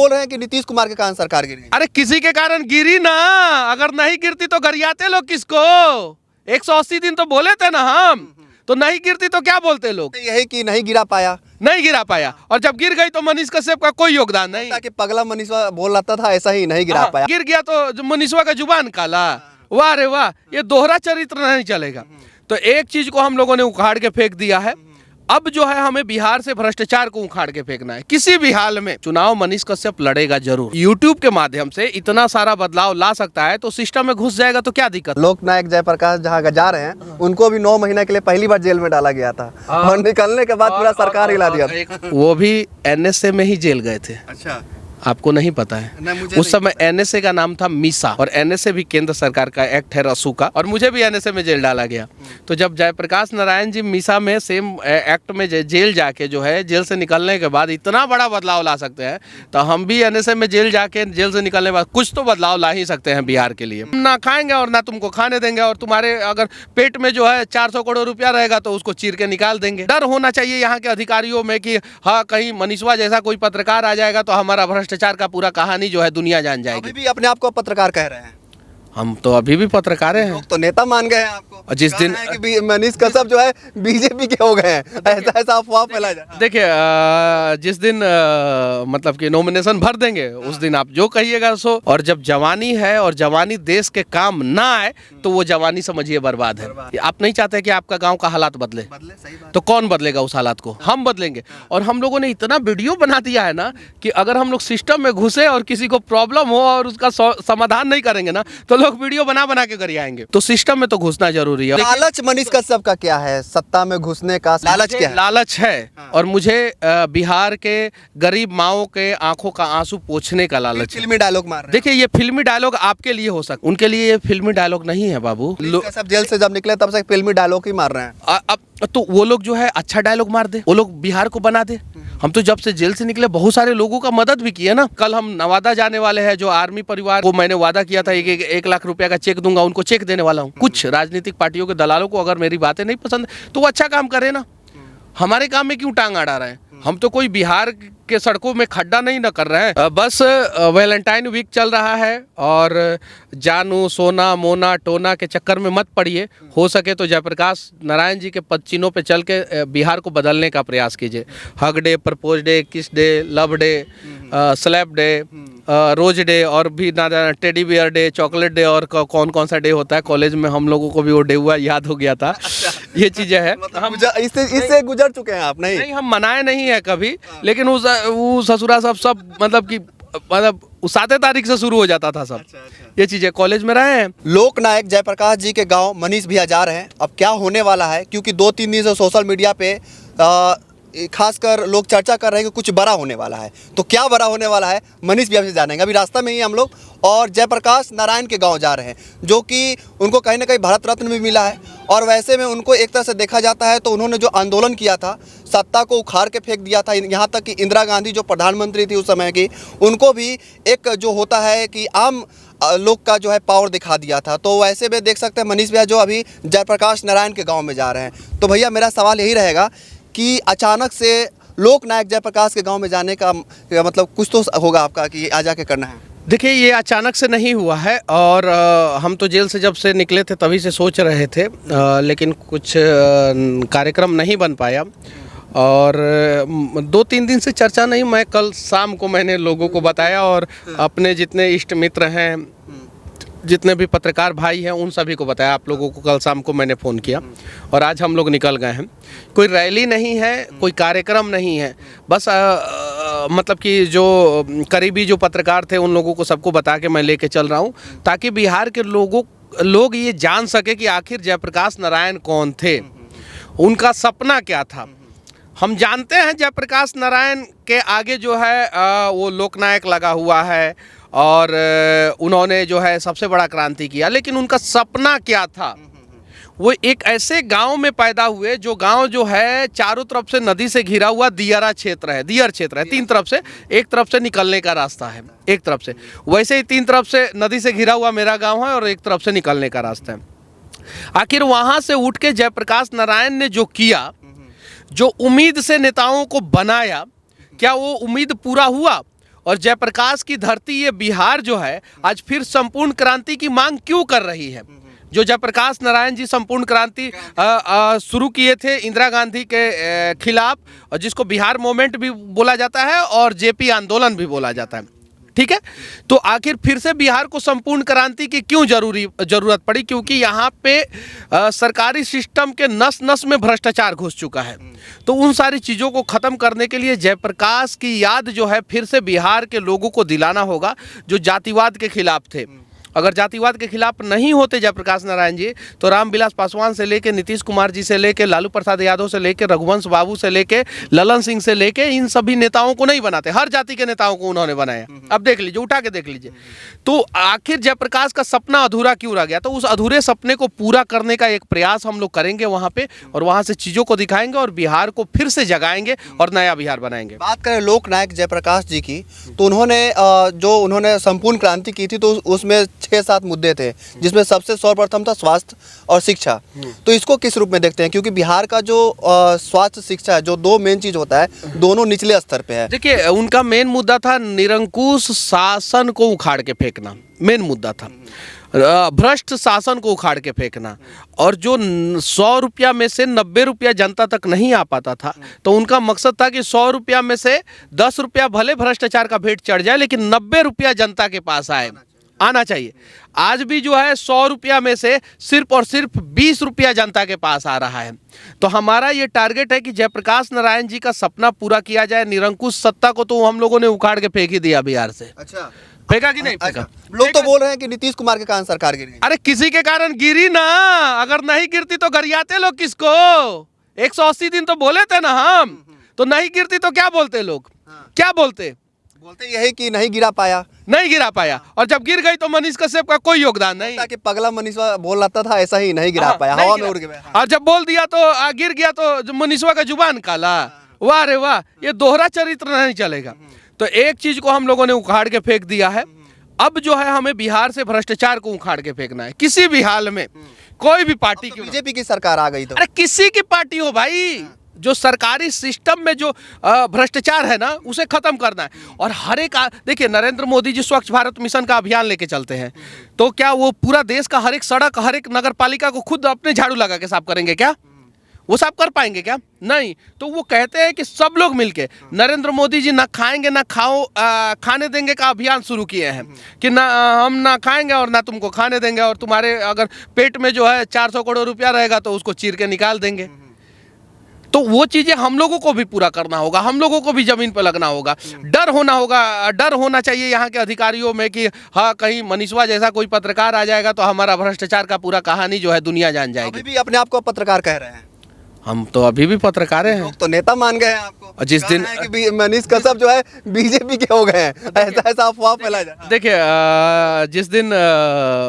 बोल रहे हैं कि नीतीश कुमार के कारण सरकार गिरी। अरे किसी के कारण गिरी ना, अगर नहीं गिरती तो गरियाते लोग किसको? 180 दिन तो बोले थे ना हम, तो नहीं गिरती तो क्या बोलते लोग? यही कि नहीं गिरा पाया, नहीं गिरा पाया, और जब गिर गई तो मनीष कश्यप का कोई योगदान नहीं। ताकि पगला मनीषवा बोल रहा था ऐसा ही नहीं गिरा पाया। गिर गया तो मनीषवा का जुबान काला। वाह रे वाह, ये दोहरा चरित्र नहीं चलेगा। तो एक चीज को हम लोगों ने उखाड़ के फेंक दिया है। अब जो है हमें बिहार से भ्रष्टाचार को उखाड़ के फेंकना है। किसी भी हाल में चुनाव मनीष कश्यप लड़ेगा जरूर। यूट्यूब के माध्यम से इतना सारा बदलाव ला सकता है, तो सिस्टम में घुस जाएगा तो क्या दिक्कत? लोकनायक जयप्रकाश जहाँ जा रहे हैं, उनको भी 9 महीने के लिए पहली बार जेल में डाला गया था और निकलने के बाद पूरा सरकार हिला दिया था। वो भी एनएसए में ही जेल गए थे। अच्छा, आपको नहीं पता है? उस समय एनएसए का नाम था मीसा, और एनएसए भी केंद्र सरकार का एक्ट है रसू का, और मुझे भी एनएसए में जेल डाला गया। तो जब जयप्रकाश नारायण जी मीसा में सेम एक्ट में जेल जाके जो है, जेल से निकलने के बाद इतना बड़ा बदलाव ला सकते हैं, तो हम भी एनएसए में जेल जाके जेल से निकलने के बाद कुछ तो बदलाव ला ही सकते हैं बिहार के लिए। हम ना खाएंगे और ना तुमको खाने देंगे, और तुम्हारे अगर पेट में जो है 400 करोड़ रुपया रहेगा तो उसको चीर के निकाल देंगे। डर होना चाहिए यहाँ के अधिकारियों में कि हाँ, कहीं मनीषवा जैसा कोई पत्रकार आ जाएगा तो हमारा भ्रष्टाचार का पूरा कहानी जो है दुनिया जान जाएगी। अभी भी अपने आप को पत्रकार कह रहे हैं। हम तो अभी भी पत्रकार हैं। लोग तो नेता मान गए हैं आपको। और जिस दिन कि मनीष कश्यप जो है बीजेपी के हो गए हैं, ऐसा अफवाह फैला जाए। देखिए, जिस दिन मतलब कि नॉमिनेशन भर देंगे उस दिन आप जो कहिएगा सो। और जब जवानी है और जवानी देश के काम ना आए तो वो जवानी समझिए बर्बाद है। आप नहीं चाहते कि आपका गांव का हालात बदले, सही बात। तो कौन बदलेगा उस हालात को? हम बदलेंगे। और हम लोगों ने इतना वीडियो बना दिया है ना कि अगर हम लोग सिस्टम में घुसे और किसी को प्रॉब्लम हो और उसका समाधान नहीं करेंगे ना, तो लोग वीडियो बना बना के करिए आएंगे। तो सिस्टम में तो घुसना जरूरी है। लालच मनीष कश्यप का क्या है? सत्ता में घुसने का लालच क्या है? लालच है, और मुझे बिहार के गरीब माओं के आंखों का आंसू पोंछने का लालच है। फिल्मी डायलॉग मार रहे हैं। देखिए, ये फिल्मी डायलॉग आपके लिए हो सकता, उनके लिए ये फिल्मी डायलॉग नहीं है बाबू। सब जेल से जब निकले तब से फिल्मी डायलॉग ही मार रहे हैं। अब तो वो लोग जो है अच्छा डायलॉग मार दे, वो लोग बिहार को बना दे। हम तो जब से जेल से निकले बहुत सारे लोगों का मदद भी किए ना। कल हम नवादा जाने वाले हैं, जो आर्मी परिवार को मैंने वादा किया था 1 लाख रुपया का चेक दूंगा, उनको चेक देने वाला हूँ। कुछ राजनीतिक पार्टियों के दलालों को अगर मेरी बातें नहीं पसंद तो वो अच्छा काम करे ना, हमारे काम में क्यों टांग अड़ा रहे हैं? हम तो कोई बिहार के सड़कों में खड्डा नहीं न कर रहे हैं। बस वैलेंटाइन वीक चल रहा है, और जानू सोना मोना टोना के चक्कर में मत पड़िए। हो सके तो जयप्रकाश नारायण जी के पदचिन्हों पे चल के बिहार को बदलने का प्रयास कीजिए। Hug day, propose day, kiss day, love day, slap day, rose day, और भी ना teddy bear day, chocolate day, और कौन कौन सा डे होता है। कॉलेज में हम लोगों को भी वो डे हुआ याद हो गया था। ये चीजें हैं, हम इससे गुजर चुके हैं आप? नहीं, हम मनाए नहीं है कभी, लेकिन वो ससुरा सब मतलब कि मतलब 7 तारीख से शुरू हो जाता था सब। ये चीजें कॉलेज में रहे हैं। लोकनायक जयप्रकाश जी के गांव मनीष भैया जा रहे हैं। अब क्या होने वाला है, क्योंकि 2-3 दिन से सोशल मीडिया पे खासकर लोग चर्चा कर रहे हैं कि कुछ बड़ा होने वाला है। तो क्या बड़ा होने वाला है, मनीष भैया से जानेंगे। अभी रास्ता में ही हम लोग और जयप्रकाश नारायण के गांव जा रहे हैं, जो कि उनको कहीं ना कहीं भारत रत्न भी मिला है। और वैसे में उनको एक तरह से देखा जाता है तो उन्होंने जो आंदोलन किया था, सत्ता को उखाड़ के फेंक दिया था। यहाँ तक कि इंदिरा गांधी जो प्रधानमंत्री थी उस समय की, उनको भी एक जो होता है कि आम लोग का जो है पावर दिखा दिया था। तो वैसे में देख सकते हैं मनीष भैया जो अभी जयप्रकाश नारायण के गाँव में जा रहे हैं। तो भैया मेरा सवाल यही रहेगा कि अचानक से लोकनायक जयप्रकाश के गांव में जाने का मतलब कुछ तो होगा आपका कि आ जाके करना है? देखिए, ये अचानक से नहीं हुआ है, और हम तो जेल से जब से निकले थे तभी से सोच रहे थे, लेकिन कुछ कार्यक्रम नहीं बन पाया। और 2-3 दिन से चर्चा नहीं, मैं कल शाम को मैंने लोगों को बताया, और अपने जितने इष्ट मित्र हैं, जितने भी पत्रकार भाई हैं, उन सभी को बताया। आप लोगों को कल शाम को मैंने फ़ोन किया, और आज हम लोग निकल गए हैं। कोई रैली नहीं है, कोई कार्यक्रम नहीं है, बस मतलब कि जो करीबी जो पत्रकार थे उन लोगों को सबको बता के मैं लेके चल रहा हूँ, ताकि बिहार के लोग ये जान सके कि आखिर जयप्रकाश नारायण कौन थे, उनका सपना क्या था। हम जानते हैं जयप्रकाश नारायण के आगे जो है वो लोकनायक लगा हुआ है, और उन्होंने जो है सबसे बड़ा क्रांति किया, लेकिन उनका सपना क्या था? वो एक ऐसे गांव में पैदा हुए जो गांव जो है चारों तरफ से नदी से घिरा हुआ दियर क्षेत्र है। 3 तरफ से, एक तरफ से निकलने का रास्ता है, एक तरफ से, वैसे ही 3 तरफ से नदी से घिरा हुआ मेरा गांव है, और एक तरफ से निकलने का रास्ता है। आखिर वहां से उठ के जयप्रकाश नारायण ने जो किया, जो उम्मीद से नेताओं को बनाया, क्या वो उम्मीद पूरा हुआ? और जयप्रकाश की धरती ये बिहार जो है आज फिर संपूर्ण क्रांति की मांग क्यों कर रही है। जो जयप्रकाश नारायण जी संपूर्ण क्रांति शुरू किए थे इंदिरा गांधी के खिलाफ, और जिसको बिहार मूवमेंट भी बोला जाता है और जेपी आंदोलन भी बोला जाता है, ठीक है। तो आखिर फिर से बिहार को संपूर्ण क्रांति की क्यों जरूरत पड़ी? क्योंकि यहाँ पे सरकारी सिस्टम के नस नस में भ्रष्टाचार घुस चुका है। तो उन सारी चीज़ों को ख़त्म करने के लिए जयप्रकाश की याद जो है फिर से बिहार के लोगों को दिलाना होगा, जो जातिवाद के खिलाफ थे। अगर जातिवाद के खिलाफ नहीं होते जयप्रकाश नारायण जी, तो रामविलास पासवान से लेके नीतीश कुमार जी से लेके लालू प्रसाद यादव से लेके रघुवंश बाबू से लेके ललन सिंह से लेके इन सभी नेताओं को नहीं बनाते। हर जाति के नेताओं को उन्होंने बनाया। अब देख लीजिए, उठा के देख लीजिए। तो आखिर जयप्रकाश का सपना अधूरा क्यों रह गया? तो उस अधूरे सपने को पूरा करने का एक प्रयास हम लोग करेंगे वहाँ पे, और वहाँ से चीज़ों को दिखाएंगे और बिहार को फिर से जगाएंगे और नया बिहार बनाएंगे। बात करें लोकनायक जयप्रकाश जी की, तो उन्होंने संपूर्ण क्रांति की थी, तो उसमें 6-7 मुद्दे थे, जिसमें सबसे सर्वप्रथम था स्वास्थ्य और शिक्षा। तो इसको किस रूप में देखते हैं? क्योंकि बिहार का जो स्वास्थ्य शिक्षा है, जो दो मेन चीज होता है, दोनों निचले स्तर पे है। देखिए, उनका मेन मुद्दा था निरंकुश शासन को उखाड़ के फेंकना, मेन मुद्दा था भ्रष्ट शासन को उखाड़ के फेंकना। और जो 100 रुपया में से 90 रुपया जनता तक नहीं आ पाता था, तो उनका मकसद था कि 100 रुपया में से 10 रुपया भले भ्रष्टाचार का भेंट चढ़ जाए, लेकिन 90 रुपया जनता के पास आना चाहिए। आज भी जो है 100 रुपया में से सिर्फ और सिर्फ 20 रुपया जनता के पास आ रहा है। तो हमारा ये टारगेट है कि जयप्रकाश नारायण जी का सपना पूरा किया जाए। निरंकुश सत्ता को तो हम लोगों ने उखाड़ के फेंक ही दिया बिहार से। अच्छा, फेंका कि नहीं फेंका? लोग तो बोल रहे हैं कि नीतीश कुमार के कारण सरकार गिरी। अरे किसी के कारण गिरी ना, अगर नहीं गिरती तो गरियाते लोग किसको? 180 दिन तो बोले थे ना हम, तो नहीं गिरती तो क्या बोलते लोग? क्या बोलते यही कि नहीं गिरा पाया। और जब गिर गई तो मनीष कश्यप का कोई योगदान नहीं। ताकि पगला मनीषवा बोल रहा था ऐसा ही, नहीं गिरा पाया, हवा में उड़ गया। और जब बोल दिया तो गिर गया, तो मनीषवा का जुबान काला। वाह रे वाह, ये दोहरा चरित्र नहीं चलेगा। तो एक चीज को हम लोगों ने उखाड़ के फेंक दिया है। अब जो है हमें बिहार से भ्रष्टाचार को उखाड़ के फेंकना है, किसी भी हाल में, कोई भी पार्टी की। बीजेपी की सरकार आ गई तो अरे किसी की पार्टी हो भाई, जो सरकारी सिस्टम में जो भ्रष्टाचार है ना, उसे खत्म करना है। और हर एक देखिए, नरेंद्र मोदी जी स्वच्छ भारत मिशन का अभियान लेके चलते हैं, तो क्या वो पूरा देश का हर एक सड़क, हर एक नगर पालिका को खुद अपने झाड़ू लगा के साफ करेंगे क्या? वो साफ कर पाएंगे क्या? नहीं। तो वो कहते हैं कि सब लोग मिलके, नरेंद्र मोदी जी ना खाएंगे ना खाने देंगे का अभियान शुरू किए हैं कि ना हम ना खाएंगे और ना तुमको खाने देंगे, और तुम्हारे अगर पेट में जो है 400 करोड़ रुपया रहेगा तो उसको चीर के निकाल देंगे। तो वो चीजें हम लोगों को भी पूरा करना होगा, हम लोगों को भी जमीन पर लगना होगा। डर होना चाहिए यहाँ के अधिकारियों में कि हाँ, कहीं मनीषवा जैसा कोई पत्रकार आ जाएगा तो हमारा भ्रष्टाचार का पूरा कहानी जो है दुनिया जान जाएगी। अभी भी अपने आप को पत्रकार कह रहे हैं? हम तो अभी भी पत्रकार हैं। लोग तो नेता मान गए हैं आपको। जिस दिन कि मनीष कश्यप जो है बीजेपी के हो गए हैं, ऐसा अफवाह फैला जाए। देखिए, जिस दिन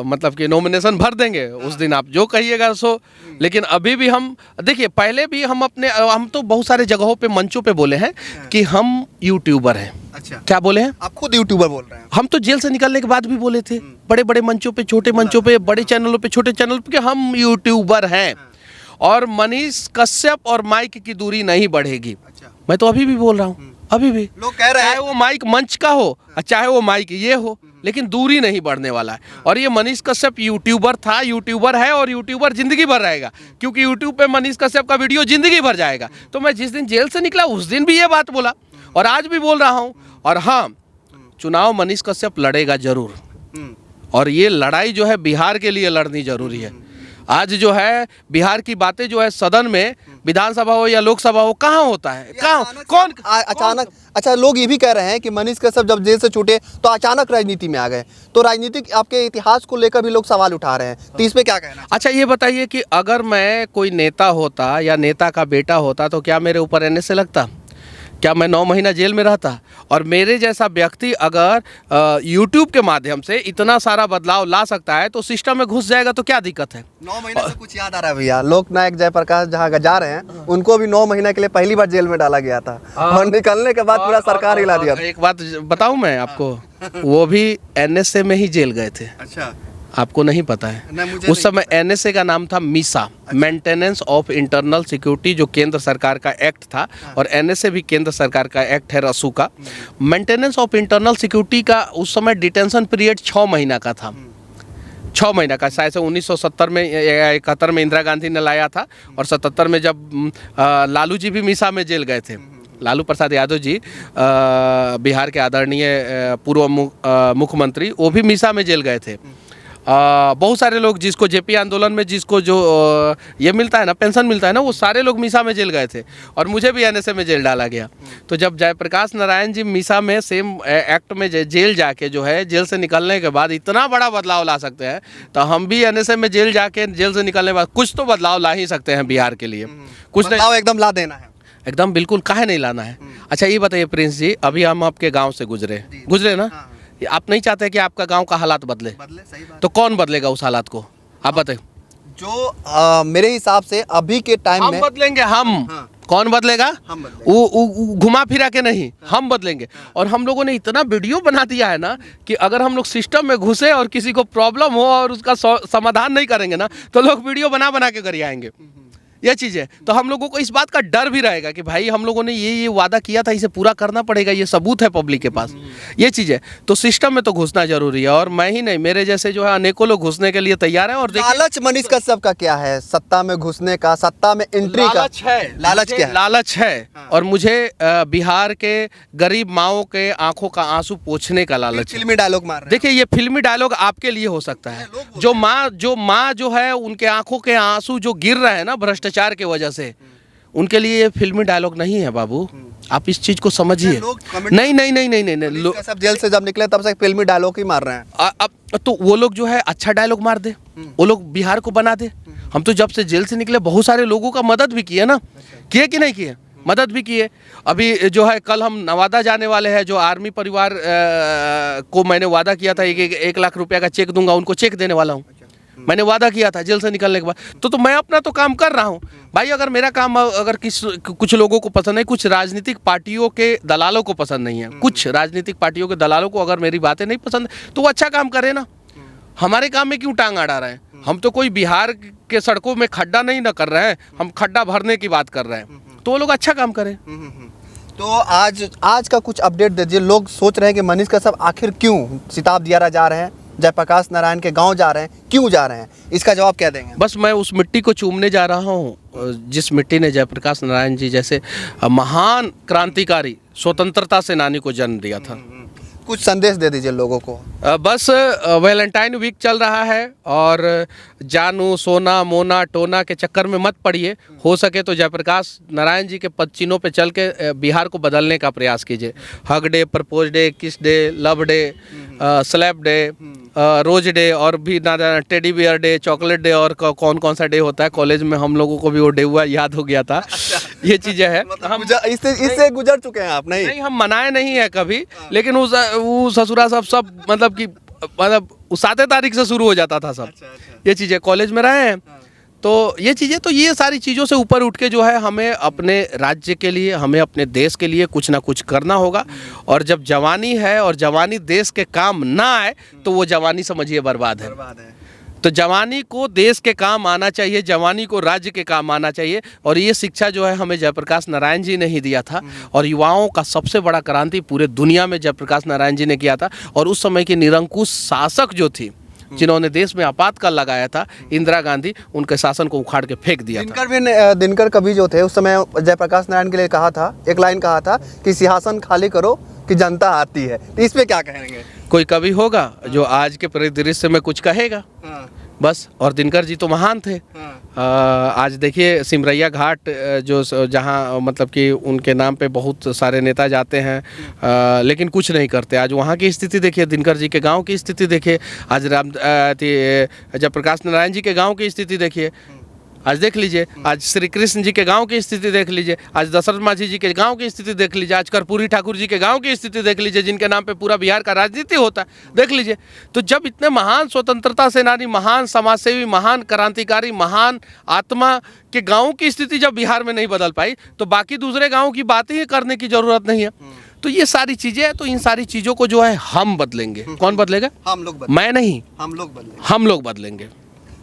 मतलब कि नॉमिनेशन भर देंगे, उस दिन आप जो कहिएगा सो। लेकिन अभी भी हम देखिए, पहले भी हम तो बहुत सारे जगहों पे, मंचों पे बोले हैं कि हम यूट्यूबर हैं। अच्छा, क्या बोले हैं? आप खुद यूट्यूबर बोल रहे हैं? हम तो जेल से निकलने के बाद भी बोले थे, बड़े बड़े मंचों पे, छोटे मंचों पे, बड़े चैनलों पे, छोटे चैनल पे, कि हम यूट्यूबर हैं और मनीष कश्यप और माइक की दूरी नहीं बढ़ेगी। अच्छा। मैं तो अभी भी बोल रहा हूँ, अभी भी लोग कह रहे हैं, चाहे वो माइक मंच का हो, चाहे वो माइक ये हो, लेकिन दूरी नहीं बढ़ने वाला है। और ये मनीष कश्यप यूट्यूबर था, यूट्यूबर है और यूट्यूबर जिंदगी भर रहेगा, क्योंकि यूट्यूब पे मनीष कश्यप का वीडियो जिंदगी भर जाएगा। तो मैं जिस दिन जेल से निकला उस दिन भी ये बात बोला और आज भी बोल रहा हूँ। और हाँ, चुनाव मनीष कश्यप लड़ेगा जरूर, और ये लड़ाई जो है बिहार के लिए लड़नी जरूरी है। आज जो है बिहार की बातें जो है सदन में, विधानसभा हो या लोकसभा हो, कहाँ होता है? कहाँ कौन अचानक? अच्छा, लोग ये भी कह रहे हैं कि मनीष कश्यप जब जेल से छूटे तो अचानक राजनीति में आ गए, तो राजनीतिक आपके इतिहास को लेकर भी लोग सवाल उठा रहे हैं, तो इस पे क्या कहना? अच्छा, ये बताइए कि अगर मैं कोई नेता होता या नेता का बेटा होता तो क्या मेरे ऊपर एनएसए लगता? क्या मैं 9 महीना जेल में रहता? और मेरे जैसा व्यक्ति अगर यूट्यूब के माध्यम से इतना सारा बदलाव ला सकता है तो सिस्टम में घुस जाएगा, तो क्या दिक्कत है? 9 महीने से कुछ याद आ रहा है भैया, लोकनायक जयप्रकाश जहाँ जा रहे हैं, उनको भी 9 महीने के लिए पहली बार जेल में डाला गया था, और निकलने के बाद पूरा सरकार हिला दिया था। एक बात बताऊं मैं आपको, वो भी एनएसए में ही जेल गए थे। अच्छा। आपको नहीं पता है? नहीं, मुझे उस समय एनएसए का नाम था Misa, maintenance of internal security, जो केंद्र सरकार का एक्ट था, और एनएसए भी केंद्र सरकार का एक्ट है, रसू का। मेंटेनेंस ऑफ इंटरनल सिक्योरिटी का उस समय डिटेंशन पीरियड 6 महीना का था, 6 महीना का। शायद से 1970 में 71 में इंदिरा गांधी ने लाया था, और 77 में जब लालू जी भी मीसा में जेल गए थे, लालू प्रसाद यादव जी बिहार के आदरणीय पूर्व मुख्यमंत्री, वो भी मीसा में जेल गए थे। बहुत सारे लोग जिसको जेपी आंदोलन में जिसको जो ये मिलता है ना, पेंशन मिलता है ना, वो सारे लोग मीसा में जेल गए थे, और मुझे भी एनएसए में जेल डाला गया। तो जब जयप्रकाश नारायण जी मीसा में सेम एक्ट में जेल जाके जो है, जेल से निकलने के बाद इतना बड़ा बदलाव ला सकते हैं, तो हम भी एनएसए में जेल जाके जेल से निकलने के बाद कुछ तो बदलाव ला ही सकते हैं बिहार के लिए। कुछ नहीं, बदलाव एकदम ला देना है। एकदम बिल्कुल, काहे नहीं लाना है। अच्छा ये बताइए प्रिंस जी, अभी हम आपके गांव से गुजरे ना, आप नहीं चाहते कि आपका गांव का हालात बदले? सही बात। तो कौन बदलेगा उस हालात को, आप बताइए? जो मेरे हिसाब से अभी के टाइम हम में बदलेंगे, हम। हाँ। कौन बदलेगा? हम बदलेंगे। वो घुमा फिरा के नहीं, हम बदलेंगे। और हम लोगों ने इतना वीडियो बना दिया है ना कि अगर हम लोग सिस्टम में घुसे और किसी को प्रॉब्लम हो और उसका समाधान नहीं करेंगे ना, तो लोग वीडियो बना बना के कर आएंगे। ये चीज़ है। तो हम लोगों को इस बात का डर भी रहेगा कि भाई हम लोगों ने ये वादा किया था, इसे पूरा करना पड़ेगा, ये सबूत है पब्लिक के पास। ये चीज़ है। तो सिस्टम में तो घुसना जरूरी है, और मैं ही नहीं, मेरे जैसे जो है अनेकों लोग घुसने के लिए तैयार हैं। और लालच मनीष कश्यप का क्या है, सत्ता में घुसने का, सत्ता में एंट्री का? लालच है। लालच क्या है? लालच है। और मुझे बिहार के गरीब माओं के आंखों का आंसू पोंछने का लालच है। फिल्मी डायलॉग मार रहे हैं। देखिए, ये फिल्मी डायलॉग आपके लिए हो सकता है। जो माँ जो है, उनके आंखों के आंसू जो गिर रहे हैं ना भ्रष्टाचार की वजह से, उनके लिए ये फिल्मी डायलॉग नहीं है बाबू। आप इस चीज को समझिए। नहीं नहीं नहीं नहीं नहीं, सब जेल से जब निकले तब से फिल्मी डायलॉग ही मार रहे हैं। अब तो वो लोग जो है अच्छा डायलॉग मार दे, वो लोग बिहार को बना दे। हम तो जब से जेल से निकले बहुत सारे लोगों का मदद भी किए ना, किए कि नहीं किए? मदद भी किए। अभी जो है कल हम नवादा जाने वाले हैं, जो आर्मी परिवार को मैंने वादा किया था 1 लाख रुपया का चेक दूंगा, उनको चेक देने वाला हूँ। मैंने वादा किया था जेल से निकलने के बाद। तो मैं अपना तो काम कर रहा हूँ भाई। अगर मेरा काम अगर कुछ लोगों को पसंद नहीं, कुछ राजनीतिक पार्टियों के दलालों को पसंद नहीं है, कुछ राजनीतिक पार्टियों के दलालों को अगर मेरी बातें नहीं पसंद, तो वो अच्छा काम करे ना। हमारे काम में क्यों टांग अड़ा रहे हैं? हम तो कोई बिहार के सड़कों में खड्डा नहीं ना कर रहे हैं, हम खड्डा भरने की बात कर रहे हैं। तो वो लोग अच्छा काम करें। तो आज का कुछ अपडेट दीजिए। लोग सोच रहे हैं कि मनीष कश्यप आखिर क्यों सिताब दियारा जा रहे हैं, जयप्रकाश नारायण के गांव जा रहे हैं, क्यों जा रहे हैं? इसका जवाब क्या देंगे? बस मैं उस मिट्टी को चूमने जा रहा हूँ जिस मिट्टी ने जयप्रकाश नारायण जी जैसे महान क्रांतिकारी स्वतंत्रता सेनानी को जन्म दिया था। कुछ संदेश दे दीजिए लोगों को। बस वैलेंटाइन वीक चल रहा है, और जानू सोना मोना टोना के चक्कर में मत पड़िए। हो सके तो जयप्रकाश नारायण जी के पद चिन्हों पे चल के बिहार को बदलने का प्रयास कीजिए। Hug day, propose day, kiss day, love day, slap day, rose day, और भी ना teddy bear day, chocolate day, और कौन कौन सा डे होता है। कॉलेज में हम लोगों को भी वो डे हुआ याद हो गया था। ये चीज़ें हैं। हम इससे गुजर चुके हैं आप? नहीं, हम मनाए नहीं है कभी, लेकिन वो ससुरा सब मतलब कि 7 तारीख से शुरू हो जाता था सब। ये चीज़ें कॉलेज में रहे हैं, तो ये चीज़ें, तो ये सारी चीज़ों से ऊपर उठ के जो है हमें अपने राज्य के लिए, हमें अपने देश के लिए कुछ ना कुछ करना होगा। और जब जवानी है और जवानी देश के काम ना आए, तो वो जवानी समझिए बर्बाद है। तो जवानी को देश के काम आना चाहिए, जवानी को राज्य के काम आना चाहिए। और ये शिक्षा जो है हमें जयप्रकाश नारायण जी ने ही दिया था। और युवाओं का सबसे बड़ा क्रांति पूरे दुनिया में जयप्रकाश नारायण जी ने किया था। और उस समय की निरंकुश शासक जो थी, जिन्होंने देश में आपातकाल लगाया था, इंदिरा गांधी, उनके शासन को उखाड़ के फेंक दिया था। दिनकर कवि जो थे उस समय जयप्रकाश नारायण के लिए कहा था, एक लाइन कहा था कि सिंहासन खाली करो कि जनता आती है। तो इस पे क्या कहेंगे? कोई कवि होगा जो आज के परिदृश्य में कुछ कहेगा, बस। और दिनकर जी तो महान थे। आज देखिए सिमरैया घाट जो जहाँ मतलब कि उनके नाम पे बहुत सारे नेता जाते हैं, लेकिन कुछ नहीं करते। आज वहाँ की स्थिति देखिए, दिनकर जी के गांव की स्थिति देखिए, आज जयप्रकाश नारायण जी के गांव की स्थिति देखिए, आज देख लीजिए। आज श्री कृष्ण जी के गांव की स्थिति देख लीजिए, आज दशरथ मांझी जी के गांव की स्थिति देख लीजिए, आज कर्पूरी ठाकुर जी के गांव की स्थिति देख लीजिए, जिनके नाम पे पूरा बिहार का राजनीति होता है, देख लीजिए। तो जब इतने महान स्वतंत्रता सेनानी, महान समाजसेवी, महान क्रांतिकारी, महान आत्मा के गाँव की स्थिति जब बिहार में नहीं बदल पाई, तो बाकी दूसरे गाँव की बात ही करने की जरूरत नहीं है। तो ये सारी चीज़ें हैं, तो इन सारी चीज़ों को जो है हम बदलेंगे। कौन बदलेगा? हम लोग मैं नहीं, हम लोग बदलेंगे।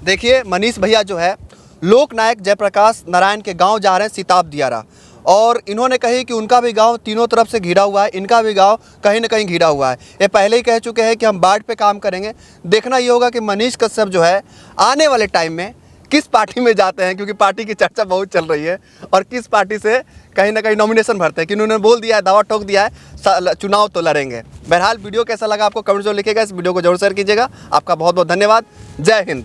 देखिए मनीष भैया जो है लोकनायक जयप्रकाश नारायण के गांव जा रहे हैं सिताब दियारा, और इन्होंने कही कि उनका भी गांव तीनों तरफ से घिरा हुआ है, इनका भी गांव कहीं ना कहीं घिरा हुआ है। ये पहले ही कह चुके हैं कि हम बाढ़ पे काम करेंगे। देखना ये होगा कि मनीष कश्यप जो है आने वाले टाइम में किस पार्टी में जाते हैं, क्योंकि पार्टी की चर्चा बहुत चल रही है, और किस पार्टी से कहीं ना कहीं नॉमिनेशन भरते हैं कि उन्होंने बोल दिया है, दावा ठोक दिया है चुनाव तो लड़ेंगे। बहरहाल वीडियो कैसा लगा आपको कमेंट जो लिखेगा, इस वीडियो को जरूर शेयर कीजिएगा। आपका बहुत बहुत धन्यवाद। जय हिंद।